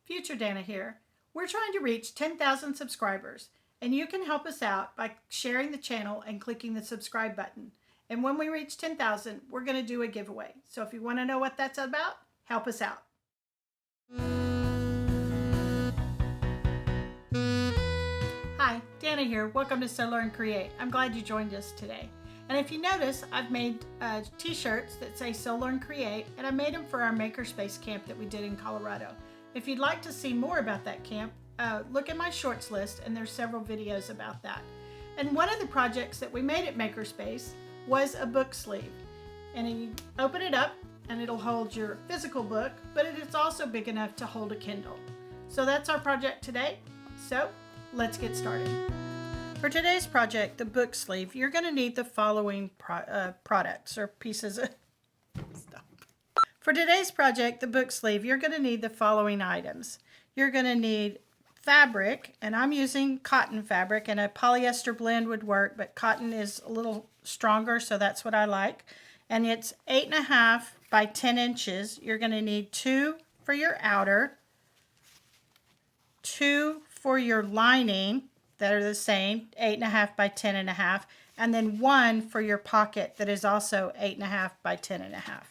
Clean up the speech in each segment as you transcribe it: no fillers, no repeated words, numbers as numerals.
Future Dana here. We're trying to reach 10,000 subscribers, and you can help us out by sharing the channel and clicking the subscribe button. And when we reach 10,000, we're going to do a giveaway. So if you want to know what that's about, help us out. Hi, Dana here. Welcome to Sew Learn Create. I'm glad you joined us today. And if you notice, I've made t-shirts that say Sew Learn Create, and I made them for our Makerspace camp that we did in Colorado. If you'd like to see more about that camp, look at my shorts list, and there's several videos about that. And one of the projects that we made at Makerspace was a book sleeve. And you open it up, and it'll hold your physical book, but it is also big enough to hold a Kindle. So that's our project today. So let's get started. For today's project, the book sleeve, you're going to need the following products or pieces of stuff. For today's project, the book sleeve, you're going to need the following items. You're going to need fabric, and I'm using cotton fabric, and a polyester blend would work, but cotton is a little stronger, so that's what I like. And it's 8.5 by 10 inches. You're going to need 2 for your outer, 2 for your lining that are the same, 8.5 by 10.5, and then 1 for your pocket that is also 8.5 by 10.5.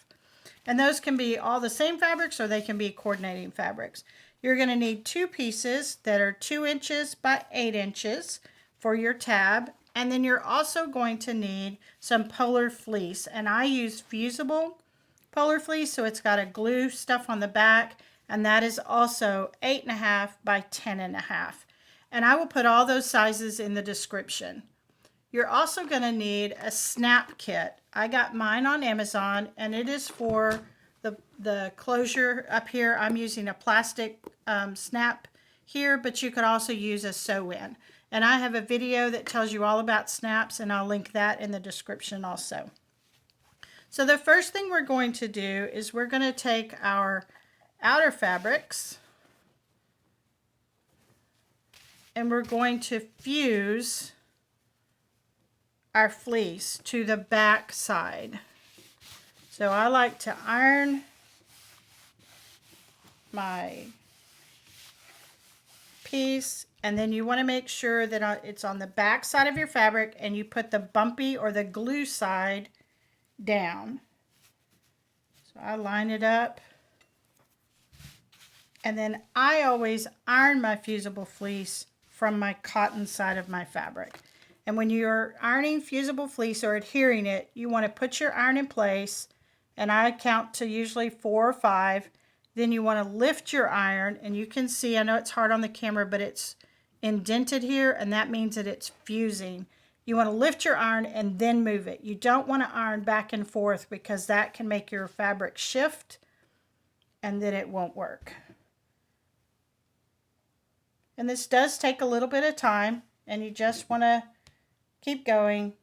And those can be all the same fabrics, or they can be coordinating fabrics. You're going to need 2 pieces that are 2 inches by 8 inches for your tab. And then you're also going to need some polar fleece. And I use Fusible polar fleece, so it's got a glue stuff on the back. And that is also 8.5 by 10.5. And I will put all those sizes in the description. You're also going to need a snap kit. I got mine on Amazon, and it is for the closure up here. I'm using a plastic snap here, but you could also use a sew-in. And I have a video that tells you all about snaps, and I'll link that in the description also. So the first thing we're going to do is we're going to take our outer fabrics, and we're going to fuse our fleece to the back side. So I like to iron my piece, and then you want to make sure that it's on the back side of your fabric, and you put the bumpy or the glue side down. So I line it up, and then I always iron my fusible fleece from my cotton side of my fabric. And when you're ironing fusible fleece or adhering it, you want to put your iron in place, and I count to usually 4 or 5. Then you want to lift your iron, and you can see, I know it's hard on the camera, but it's indented here, and that means that it's fusing. You want to lift your iron and then move it. You don't want to iron back and forth, because that can make your fabric shift, and then it won't work. And this does take a little bit of time, and you just want to keep going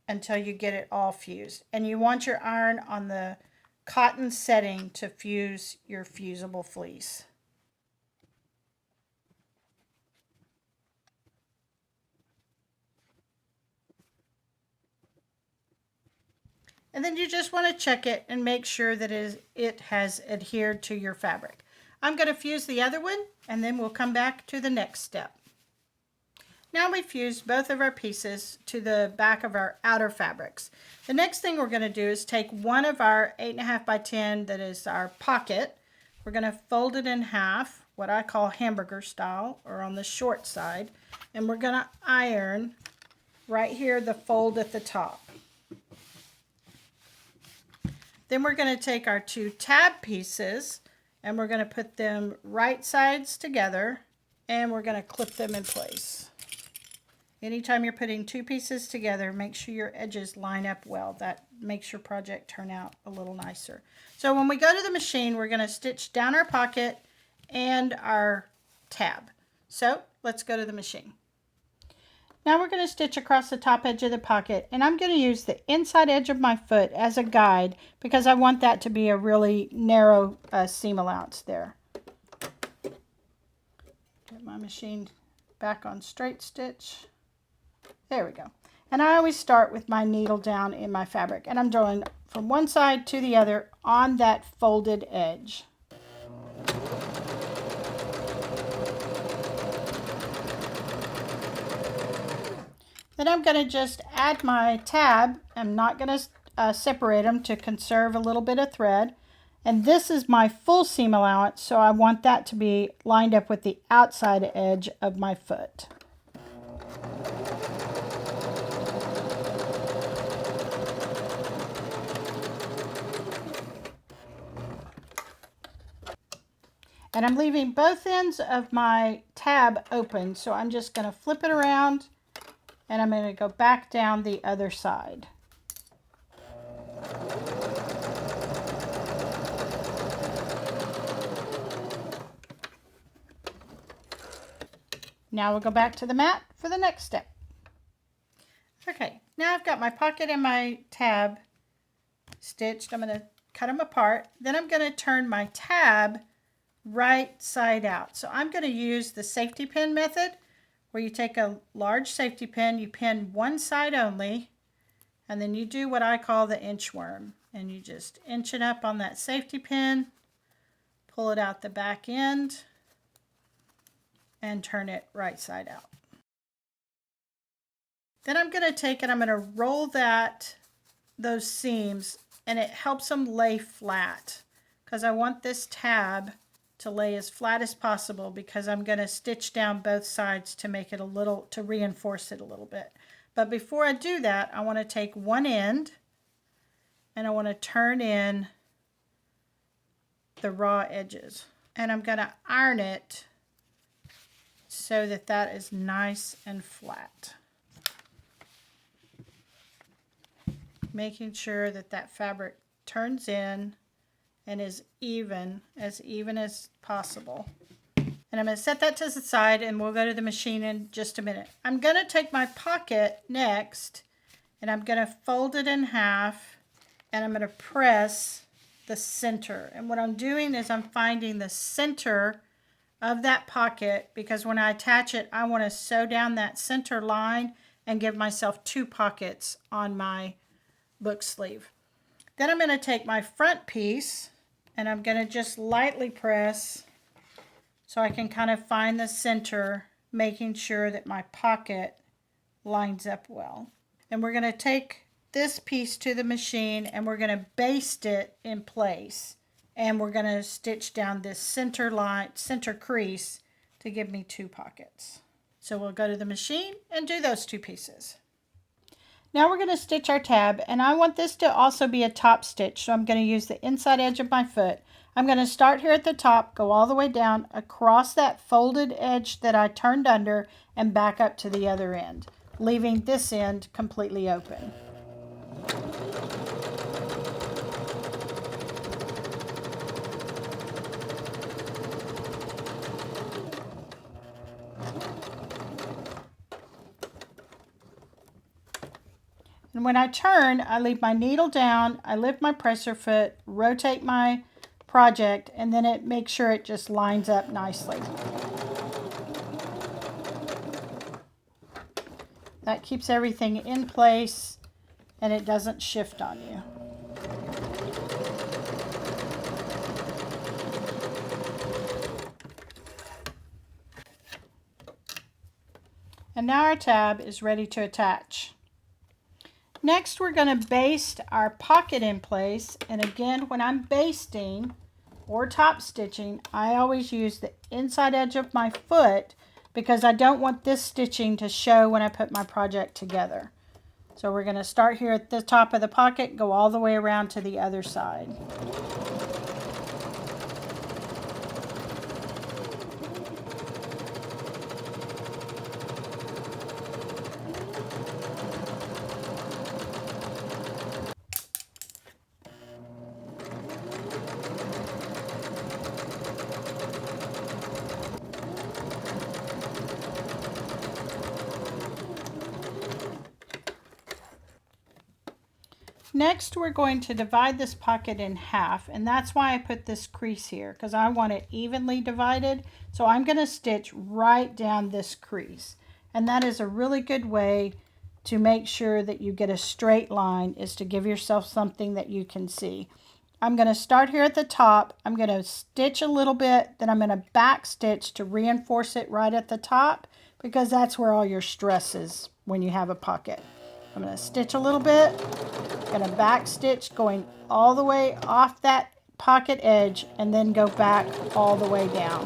until you get it all fused. And you want your iron on the cotton setting to fuse your fusible fleece. And then you just want to check it and make sure that it has adhered to your fabric. I'm going to fuse the other one, and then we'll come back to the next step. Now we've fused both of our pieces to the back of our outer fabrics. The next thing we're going to do is take one of our 8.5 by 10, that is our pocket. We're going to fold it in half, what I call hamburger style, or on the short side. And we're going to iron right here the fold at the top. Then we're going to take our 2 tab pieces, and we're going to put them right sides together, and we're going to clip them in place. Anytime you're putting 2 pieces together, make sure your edges line up well. That makes your project turn out a little nicer. So when we go to the machine, we're going to stitch down our pocket and our tab. So let's go to the machine. Now we're going to stitch across the top edge of the pocket, and I'm going to use the inside edge of my foot as a guide, because I want that to be a really narrow seam allowance there. Get my machine back on straight stitch. There we go. And I always start with my needle down in my fabric, and I'm drawing from one side to the other on that folded edge. Then I'm going to just add my tab. I'm not going to separate them to conserve a little bit of thread. And this is my full seam allowance, so I want that to be lined up with the outside edge of my foot. And I'm leaving both ends of my tab open, so I'm just going to flip it around and I'm going to go back down the other side. Now we'll go back to the mat for the next step. Okay, now I've got my pocket and my tab stitched. I'm going to cut them apart. Then I'm going to turn my tab right side out. So I'm going to use the safety pin method, where you take a large safety pin, you pin one side only, and then you do what I call the inchworm. And you just inch it up on that safety pin, pull it out the back end, and turn it right side out. Then I'm going to take it, I'm going to roll those seams, and it helps them lay flat, because I want this tab to lay as flat as possible, because I'm going to stitch down both sides to make it to reinforce it a little bit. But before I do that, I want to take one end and I want to turn in the raw edges, and I'm going to iron it so that is nice and flat. Making sure that fabric turns in and is as even as possible. And I'm going to set that to the side, and we'll go to the machine in just a minute. I'm going to take my pocket next, and I'm going to fold it in half, and I'm going to press the center. And what I'm doing is I'm finding the center of that pocket, because when I attach it, I want to sew down that center line and give myself 2 pockets on my book sleeve. Then I'm going to take my front piece and I'm going to just lightly press so I can kind of find the center, making sure that my pocket lines up well. And we're going to take this piece to the machine and we're going to baste it in place. And we're going to stitch down this center crease to give me 2 pockets. So we'll go to the machine and do those 2 pieces. Now we're going to stitch our tab, and I want this to also be a top stitch, so I'm going to use the inside edge of my foot. I'm going to start here at the top, go all the way down across that folded edge that I turned under, and back up to the other end, leaving this end completely open. And when I turn, I leave my needle down, I lift my presser foot, rotate my project, and then it makes sure it just lines up nicely. That keeps everything in place and it doesn't shift on you. And now our tab is ready to attach. Next, we're going to baste our pocket in place. And again, when I'm basting or top stitching, I always use the inside edge of my foot, because I don't want this stitching to show when I put my project together. So we're going to start here at the top of the pocket, go all the way around to the other side. Next, we're going to divide this pocket in half, and that's why I put this crease here, because I want it evenly divided. So I'm going to stitch right down this crease, and that is a really good way to make sure that you get a straight line, is to give yourself something that you can see. I'm going to start here at the top. I'm going to stitch a little bit, then I'm going to back stitch to reinforce it right at the top, because that's where all your stress is when you have a pocket. I'm going to stitch a little bit, going to back stitch going all the way off that pocket edge and then go back all the way down.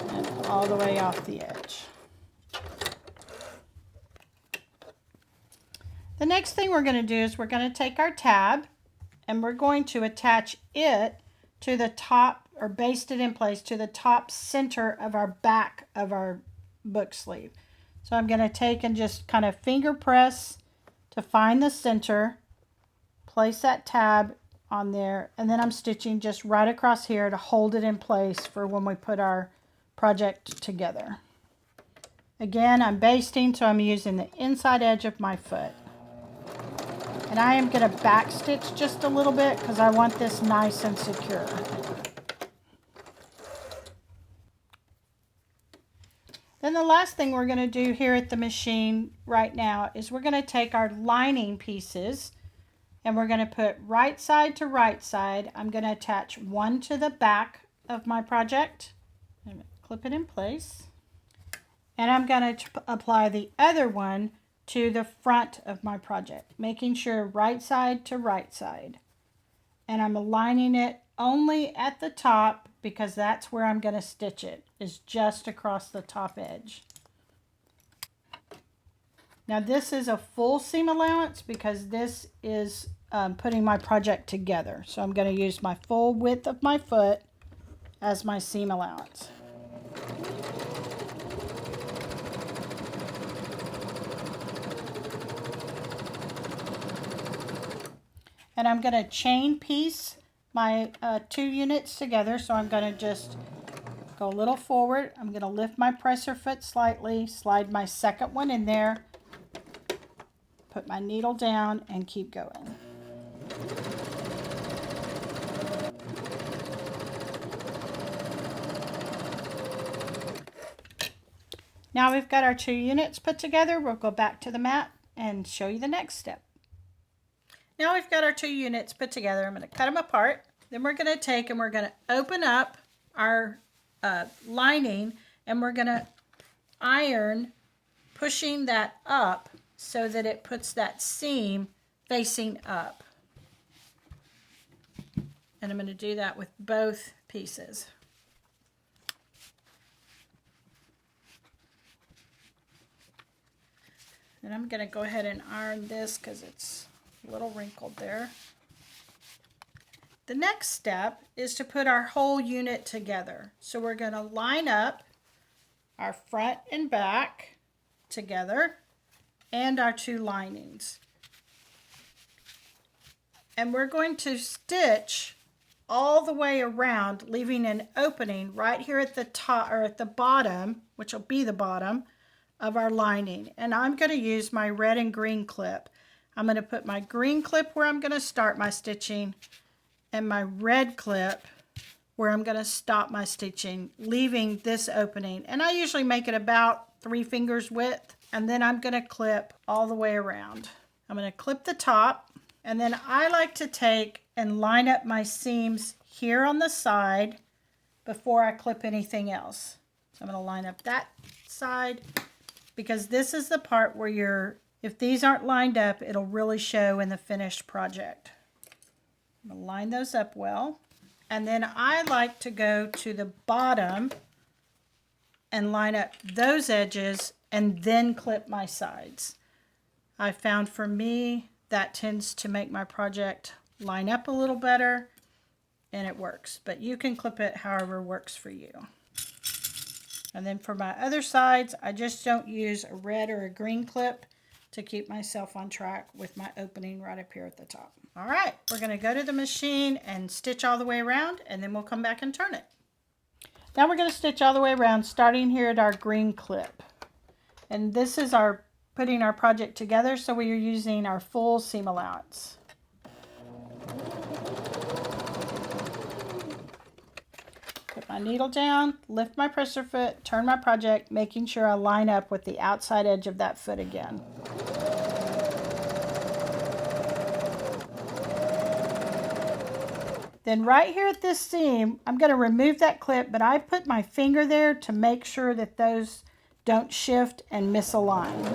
And all the way off the edge. The next thing we're going to do is we're going to take our tab and we're going to attach it to the top, or baste it in place to the top center of our back of our book sleeve. So I'm going to take and just kind of finger press to find the center, place that tab on there, and then I'm stitching just right across here to hold it in place for when we put our project together. Again, I'm basting, so I'm using the inside edge of my foot. And I am going to back stitch just a little bit because I want this nice and secure. Then the last thing we're going to do here at the machine right now is we're going to take our lining pieces and we're going to put right side to right side. I'm going to attach one to the back of my project and clip it in place. And I'm going to apply the other one to the front of my project, making sure right side to right side. And I'm aligning it only at the top because that's where I'm going to stitch it, is just across the top edge. Now this is a full seam allowance because this is putting my project together. So I'm going to use my full width of my foot as my seam allowance. And I'm going to chain piece my 2 units together. So I'm going to just go a little forward. I'm going to lift my presser foot slightly, slide my second one in there, put my needle down, and keep going. Now we've got our 2 units put together. We'll go back to the mat and show you the next step. Now we've got our 2 units put together. I'm going to cut them apart. Then we're going to take and we're going to open up our lining and we're going to iron, pushing that up so that it puts that seam facing up. And I'm going to do that with both pieces. And I'm going to go ahead and iron this because it's a little wrinkled there. The next step is to put our whole unit together. So we're going to line up our front and back together and our 2 linings. And we're going to stitch all the way around, leaving an opening right here at the top, or at the bottom, which will be the bottom of our lining. And I'm going to use my red and green clip. I'm going to put my green clip where I'm going to start my stitching and my red clip where I'm going to stop my stitching, leaving this opening. And I usually make it about 3 fingers width, and then I'm going to clip all the way around. I'm going to clip the top, and then I like to take and line up my seams here on the side before I clip anything else. So I'm going to line up that side because this is the part where if these aren't lined up, it'll really show in the finished project. I'm going to line those up well. And then I like to go to the bottom and line up those edges and then clip my sides. I found for me that tends to make my project line up a little better, and it works. But you can clip it however works for you. And then for my other sides, I just don't use a red or a green clip to keep myself on track with my opening right up here at the top. All right, we're going to go to the machine and stitch all the way around, and then we'll come back and turn it. Now we're going to stitch all the way around, starting here at our green clip. And this is our putting our project together, so we are using our full seam allowance. Put my needle down, lift my presser foot, turn my project, making sure I line up with the outside edge of that foot again. Then right here at this seam, I'm going to remove that clip, but I put my finger there to make sure that those don't shift and misalign.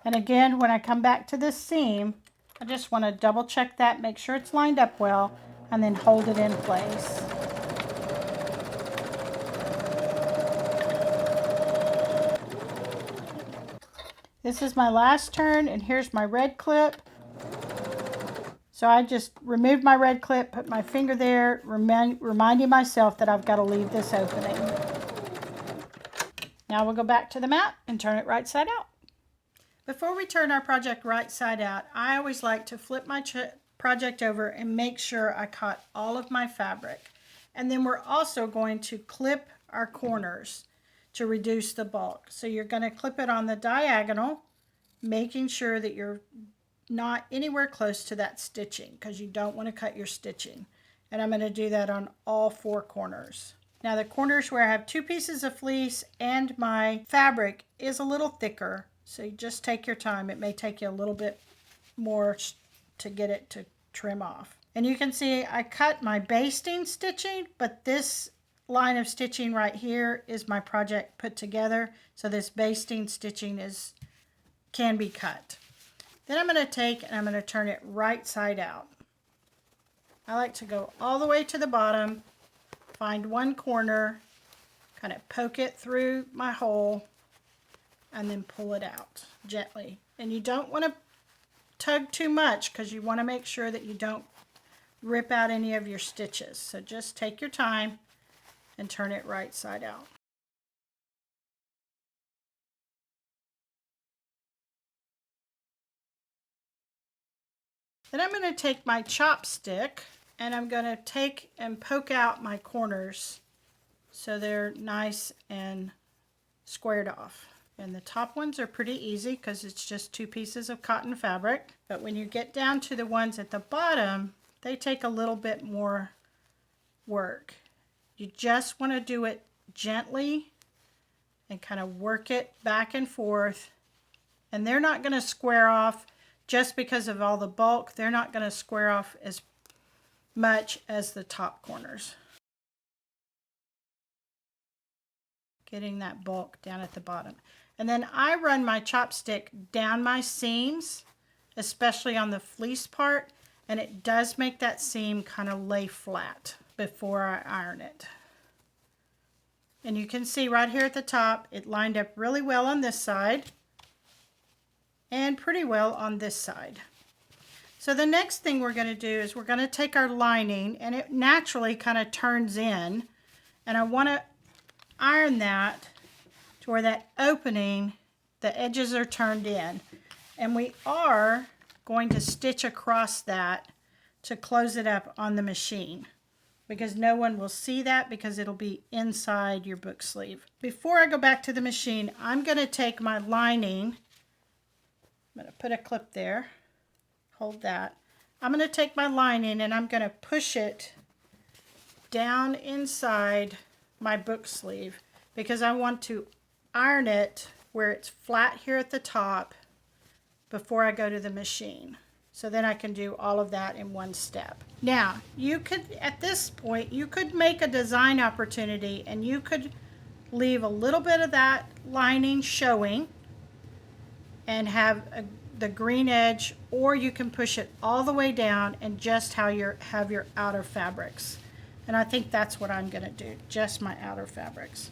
And again, when I come back to this seam, I just want to double check that, make sure it's lined up well, and then hold it in place. This is my last turn, and here's my red clip. So I just removed my red clip, put my finger there, reminding myself that I've got to leave this opening. Now we'll go back to the mat and turn it right side out. Before we turn our project right side out, I always like to flip my project over and make sure I caught all of my fabric. And then we're also going to clip our corners to reduce the bulk. So you're going to clip it on the diagonal, making sure that you're not anywhere close to that stitching because you don't want to cut your stitching. And I'm going to do that on all 4 corners. Now the corners where I have 2 pieces of fleece and my fabric is a little thicker. So you just take your time. It may take you a little bit more to get it to trim off. And you can see I cut my basting stitching, but this line of stitching right here is my project put together. So this basting stitching can be cut. Then I'm going to take and I'm going to turn it right side out. I like to go all the way to the bottom, find one corner, kind of poke it through my hole, and then pull it out gently. And you don't want to tug too much because you want to make sure that you don't rip out any of your stitches. So just take your time and turn it right side out. Then I'm going to take my chopstick and I'm going to take and poke out my corners so they're nice and squared off. And the top ones are pretty easy because it's just 2 pieces of cotton fabric. But when you get down to the ones at the bottom, they take a little bit more work. You just want to do it gently and kind of work it back and forth. And they're not going to square off just because of all the bulk. They're not going to square off as much as the top corners. Getting that bulk down at the bottom. And then I run my chopstick down my seams, especially on the fleece part, and it does make that seam kind of lay flat before I iron it. And you can see right here at the top, it lined up really well on this side and pretty well on this side. So the next thing we're going to do is we're going to take our lining, and it naturally kind of turns in, and I want to iron that to where that opening, the edges are turned in. And we are going to stitch across that to close it up on the machine because no one will see that because it'll be inside your book sleeve. Before I go back to the machine, I'm going to take my lining, I'm going to put a clip there, hold that. I'm going to take my lining and I'm going to push it down inside my book sleeve because I want to iron it where it's flat here at the top before I go to the machine. So then I can do all of that in one step. Now, you could, at this point, you could make a design opportunity and you could leave a little bit of that lining showing and have the green edge, or you can push it all the way down and just have your outer fabrics. And I think that's what I'm going to do, just my outer fabrics.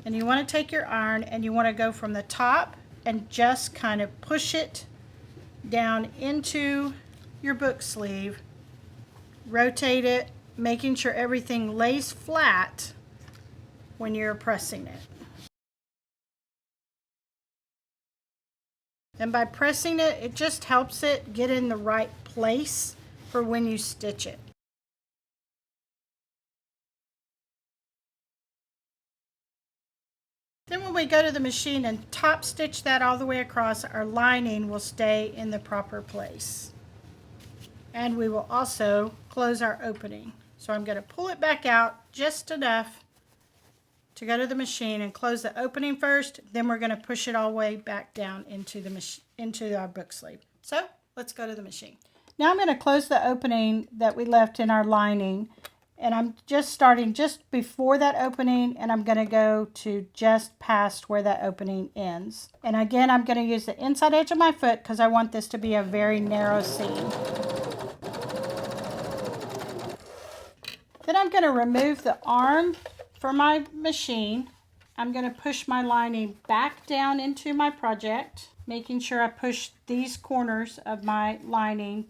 And you want to take your iron and you want to go from the top and just kind of push it down into your book sleeve, rotate it, making sure everything lays flat when you're pressing it. And by pressing it, it just helps it get in the right place for when you stitch it. Then when we go to the machine and top stitch that all the way across, our lining will stay in the proper place. And we will also close our opening. So I'm going to pull it back out just enough to go to the machine and close the opening first. Then we're going to push it all the way back down into our book sleeve. So let's go to the machine. Now I'm going to close the opening that we left in our lining, and I'm just starting just before that opening, and I'm going to go to just past where that opening ends. And again, I'm going to use the inside edge of my foot because I want this to be a very narrow seam. Then I'm going to remove the arm for my machine. I'm going to push my lining back down into my project, making sure I push these corners of my lining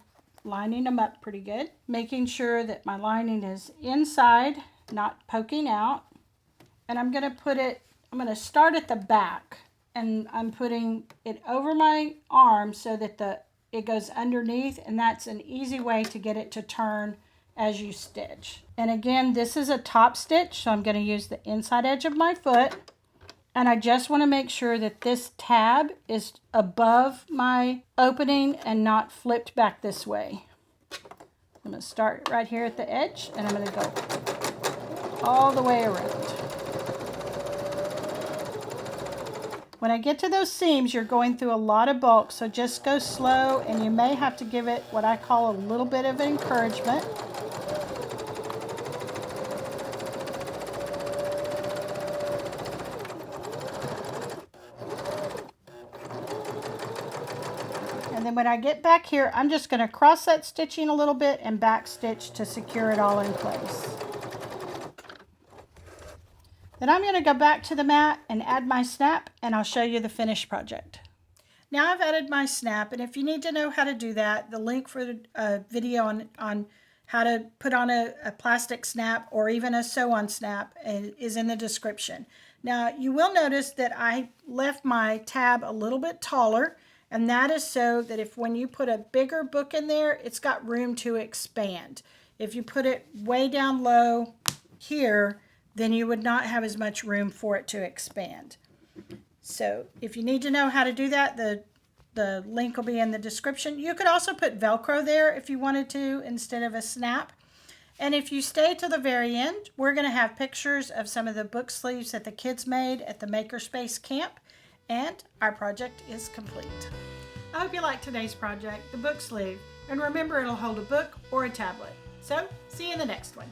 them up pretty good, making sure that my lining is inside, not poking out. And I'm going to start at the back, and I'm putting it over my arm so that it goes underneath, and that's an easy way to get it to turn as you stitch. And again, this is a top stitch, so I'm going to use the inside edge of my foot, and I just want to make sure that this tab is above my opening and not flipped back this way. I'm going to start right here at the edge, and I'm going to go all the way around. When I get to those seams, you're going through a lot of bulk, so just go slow, and you may have to give it what I call a little bit of encouragement. And then when I get back here, I'm just going to cross that stitching a little bit and back stitch to secure it all in place. Then I'm going to go back to the mat and add my snap, and I'll show you the finished project. Now I've added my snap, and if you need to know how to do that, the link for a video on how to put on a plastic snap or even a sew-on snap is in the description. Now you will notice that I left my tab a little bit taller, and that is so that when you put a bigger book in there, it's got room to expand. If you put it way down low here, then you would not have as much room for it to expand. So if you need to know how to do that, the link will be in the description. You could also put Velcro there if you wanted to instead of a snap. And if you stay till the very end, we're going to have pictures of some of the book sleeves that the kids made at the Makerspace camp, and our project is complete. I hope you liked today's project, the book sleeve, and remember, it'll hold a book or a tablet. So see you in the next one.